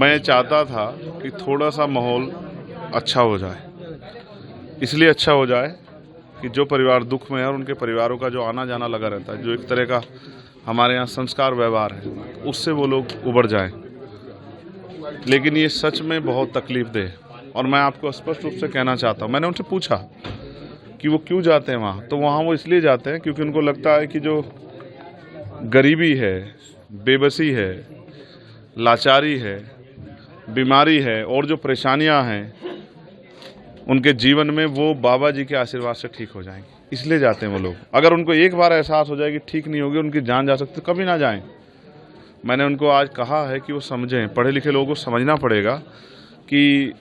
मैं चाहता था कि थोड़ा सा माहौल अच्छा हो जाए, इसलिए अच्छा हो जाए कि जो परिवार दुख में है और उनके परिवारों का जो आना जाना लगा रहता है, जो एक तरह का हमारे यहाँ संस्कार व्यवहार है, उससे वो लोग उबर जाएं। लेकिन ये सच में बहुत तकलीफदेह है और मैं आपको स्पष्ट रूप से कहना चाहता हूँ। मैंने उनसे पूछा कि वो क्यों जाते हैं वहाँ, तो वहाँ वो इसलिए जाते हैं क्योंकि उनको लगता है कि जो गरीबी है, बेबसी है, लाचारी है, बीमारी है और जो परेशानियां हैं उनके जीवन में, वो बाबा जी के आशीर्वाद से ठीक हो जाएंगी, इसलिए जाते हैं वो लोग। अगर उनको एक बार एहसास हो जाए कि ठीक नहीं होगी, उनकी जान जा सकती, तो कभी ना जाएं। मैंने उनको आज कहा है कि वो समझें, पढ़े लिखे लोगों को समझना पड़ेगा कि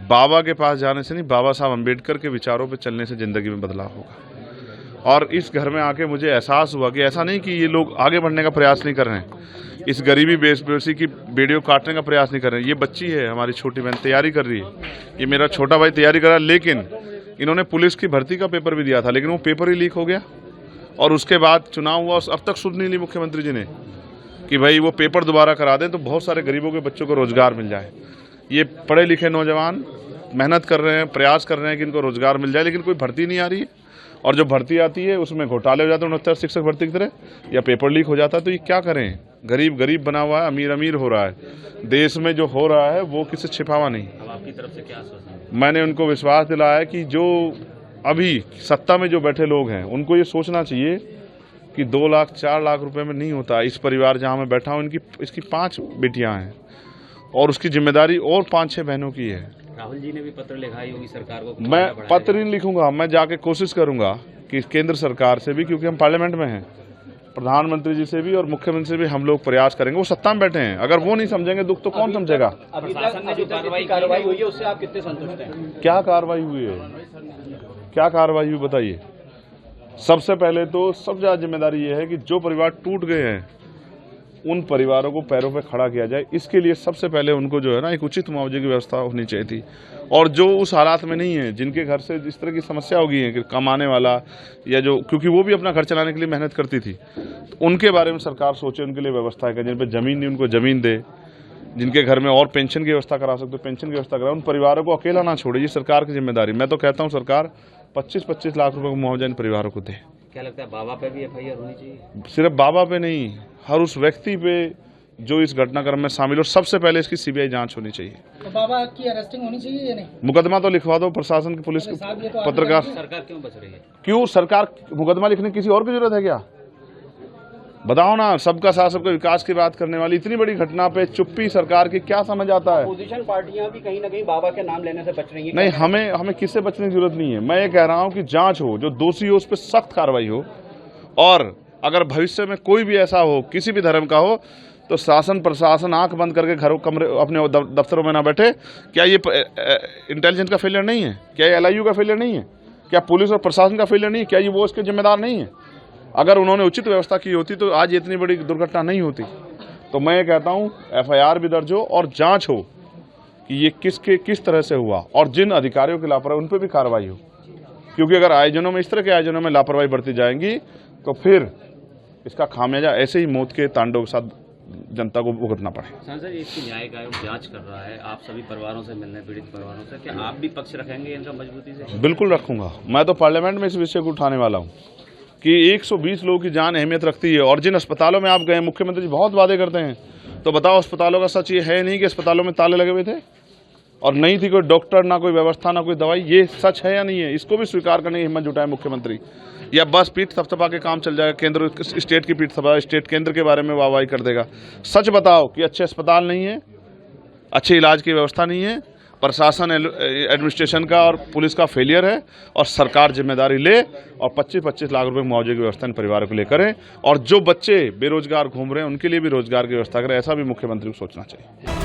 बाबा के पास जाने से नहीं, बाबा साहब अम्बेडकर के विचारों पर चलने से ज़िंदगी में बदलाव होगा। और इस घर में आके मुझे एहसास हुआ कि ऐसा नहीं कि ये लोग आगे बढ़ने का प्रयास नहीं कर रहे हैं, इस गरीबी बेबसी की बेड़ियों काटने का प्रयास नहीं कर रहे हैं। ये बच्ची है हमारी छोटी बहन, तैयारी कर रही है, ये मेरा छोटा भाई तैयारी कर रहा है, लेकिन इन्होंने पुलिस की भर्ती का पेपर भी दिया था, लेकिन वो पेपर ही लीक हो गया और उसके बाद चुनाव हुआ। अब तक सुध नहीं ली मुख्यमंत्री जी ने कि भाई वो पेपर दोबारा करा दें तो बहुत सारे गरीबों के बच्चों को रोजगार मिल जाए। ये पढ़े लिखे नौजवान मेहनत कर रहे हैं, प्रयास कर रहे हैं कि इनको रोजगार मिल जाए, लेकिन कोई भर्ती नहीं आ रही है और जो भर्ती आती है उसमें घोटाले हो जाते हैं 69 शिक्षक भर्ती की तरह, या पेपर लीक हो जाता है। तो ये क्या करें, गरीब गरीब बना हुआ है, अमीर अमीर हो रहा है। देश में जो हो रहा है वो किसी छिपावा नहीं। अब आपकी तरफ से क्या आश्वासन? मैंने उनको विश्वास दिलाया कि जो अभी सत्ता में जो बैठे लोग हैं उनको ये सोचना चाहिए कि 2 लाख 4 लाख रुपए में नहीं होता। इस परिवार जहाँ मैं बैठा हूँ, इसकी 5 बेटियाँ हैं और उसकी जिम्मेदारी और 5-6 बहनों की है। राहुल जी ने भी पत्र लिखा है योगी सरकार को। मैं पत्र नहीं लिखूंगा, मैं जाके कोशिश करूंगा कि केंद्र सरकार से भी, क्योंकि हम पार्लियामेंट में हैं, प्रधानमंत्री जी से भी और मुख्यमंत्री से भी हम लोग प्रयास करेंगे। वो सत्ता में बैठे हैं, अगर वो नहीं समझेंगे दुख तो कौन समझेगा। अभी तक ने जो कार्रवाई हुई है उससे आप कितने संतुष्ट हैं? क्या कार्रवाई हुई है, क्या कार्रवाई हुई बताइए। सबसे पहले तो सबसे ज्यादा जिम्मेदारी ये है कि जो परिवार टूट गए हैं उन परिवारों को पैरों पे खड़ा किया जाए। इसके लिए सबसे पहले उनको जो है ना एक उचित मुआवजे की व्यवस्था होनी चाहिए थी। और जो उस हालात में नहीं है, जिनके घर से इस तरह की समस्या हो गई है कि कमाने वाला या जो, क्योंकि वो भी अपना घर चलाने के लिए मेहनत करती थी, तो उनके बारे में सरकार सोचे, उनके लिए व्यवस्था है। जिन पर जमीन नहीं उनको जमीन दे, जिनके घर में और पेंशन की व्यवस्था करा सकते पेंशन की व्यवस्था करा। उन परिवारों को अकेला ना छोड़े, ये सरकार की जिम्मेदारी। मैं तो कहता हूँ सरकार 25-25 लाख रुपए का मुआवजा इन परिवारों को दे। क्या लगता है बाबा पे भी FIR होनी चाहिए? सिर्फ बाबा पे नहीं, हर उस व्यक्ति पे जो इस घटनाक्रम में शामिल हो। सबसे पहले इसकी CBI जांच होनी चाहिए। तो बाबा की अरेस्टिंग होनी चाहिए या नहीं? मुकदमा तो लिखवा दो, प्रशासन की, पुलिस की, पत्रकार। सरकार क्यों बच रही है? क्यों सरकार मुकदमा लिखने किसी और की जरूरत है क्या? बताओ ना। सबका साथ सबका विकास की बात करने वाली इतनी बड़ी घटना पे चुप्पी सरकार की, क्या समझ आता है? अपोजिशन पार्टियां भी कहीं ना कहीं बाबा के नाम लेने से बच रही हैं। नहीं, हमें किससे बचने की जरूरत नहीं है। मैं ये कह रहा हूँ कि जांच हो, जो दोषी हो उस पर सख्त कार्रवाई हो, और अगर भविष्य में कोई भी ऐसा हो, किसी भी धर्म का हो, तो शासन प्रशासन आंख बंद करके घरों कमरे अपने दफ्तरों में ना बैठे। क्या ये इंटेलिजेंस का फेलियर नहीं है? क्या ये LIU का फेलियर नहीं है? क्या पुलिस और प्रशासन का फेलियर नहीं है? क्या ये वो इसके जिम्मेदार नहीं है? अगर उन्होंने उचित व्यवस्था की होती तो आज इतनी बड़ी दुर्घटना नहीं होती। तो मैं ये कहता हूँ FIR भी दर्ज हो और जांच हो कि ये किस तरह से हुआ, और जिन अधिकारियों की लापरवाही उन पर भी कार्रवाई हो। क्योंकि अगर आयोजनों में, इस तरह के आयोजनों में लापरवाही बढ़ती जाएंगी तो फिर इसका खामियाजा ऐसे ही मौत के तांडव के साथ जनता को भुगतना पड़े। सांसद जी, इसकी न्यायिक आयोग जांच कर रहा है, आप सभी परिवारों से मिलने, पीड़ित परिवारों से, क्या आप भी पक्ष रखेंगे इनका मजबूती से? बिल्कुल रखूंगा। मैं तो पार्लियामेंट में इस विषय को उठाने वाला हूँ कि 120 लोगों की जान अहमियत रखती है। और जिन अस्पतालों में आप गए, मुख्यमंत्री जी बहुत वादे करते हैं, तो बताओ अस्पतालों का सच ये है नहीं कि अस्पतालों में ताले लगे हुए थे और नहीं थी कोई डॉक्टर, ना कोई व्यवस्था, ना कोई दवाई? ये सच है या नहीं है? इसको भी स्वीकार करने की हिम्मत जुटाए मुख्यमंत्री। या बस पीठ थपथपा के काम चल जाएगा, केंद्र स्टेट की पीठ थपा, स्टेट केंद्र के बारे में वाहवाही कर देगा। सच बताओ कि अच्छे अस्पताल नहीं है, अच्छे इलाज की व्यवस्था नहीं है, प्रशासन एडमिनिस्ट्रेशन का और पुलिस का फेलियर है, और सरकार जिम्मेदारी ले और 25-25 लाख रुपए मुआवजे की व्यवस्था इन परिवारों के लिए करें। और जो बच्चे बेरोजगार घूम रहे हैं उनके लिए भी रोजगार की व्यवस्था करें। ऐसा भी मुख्यमंत्री को सोचना चाहिए।